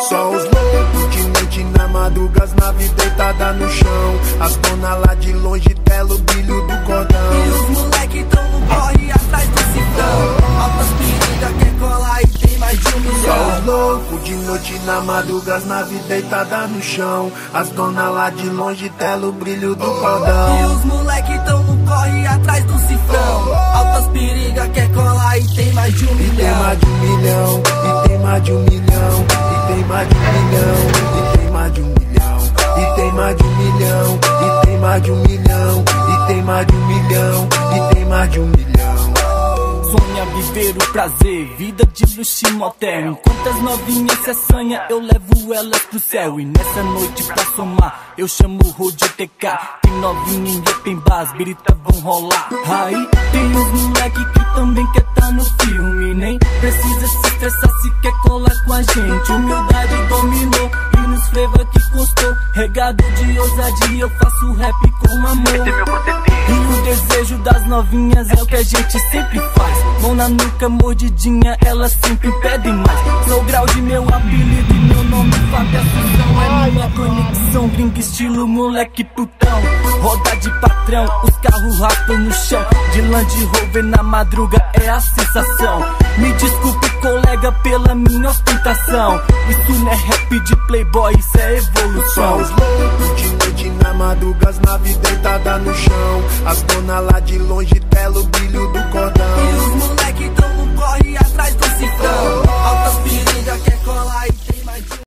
Só os loucos de noite na madruga, as naves deitadas no chão. As dona lá de longe tela o brilho do cordão. E os moleque tão no corre atrás do cifrão. Altas perigas quer colar e tem mais de 1 milhão. Só os loucos de noite na madruga, as naves deitadas no chão. As dona lá de longe tela o brilho do cordão. E os moleque tão no corre atrás do cifrão. Altas perigas quer colar e tem mais de 1 milhão. E tem mais de 1 milhão, e tem mais de 1 milhão. E tem mais de 1 milhão, e tem mais de 1 milhão. E tem mais de 1 milhão, e tem mais de 1 milhão. E tem mais de 1 milhão, e tem mais de 1 milhão. Sonha viver o prazer, vida de luxo e motel. Enquanto as novinhas se assanham, eu levo elas pro céu. E nessa noite pra somar, eu chamo o Rodio TK. Tem novinha em open bar, as biritas vão rolar. Aí tem os moleque que também quer tá no filme. Nem precisa se estressar se quer colar com a gente. Humildade dominou e nos fleva que custou. Regado de ousadia, eu faço rap com amor. E o desejo das novinhas é o que a gente sempre faz. Mão na nuca, mordidinha, elas sempre pedem mais. Sou o grau de meu apelido e meu nome Fábio Assunção. É minha conexão, gringa estilo moleque putão. Roda de patrão, os carros raspam no chão. De Land Rover na madruga é a sensação. Me desculpe colega pela minha ostentação. Isso não é rap de playboy, isso é evolução. Só os loucos de noite na madruga, as naves deitadas no chão. As dona lá de longe tela o brilho do cordão. E os moleque tão no corre atrás do cifrão.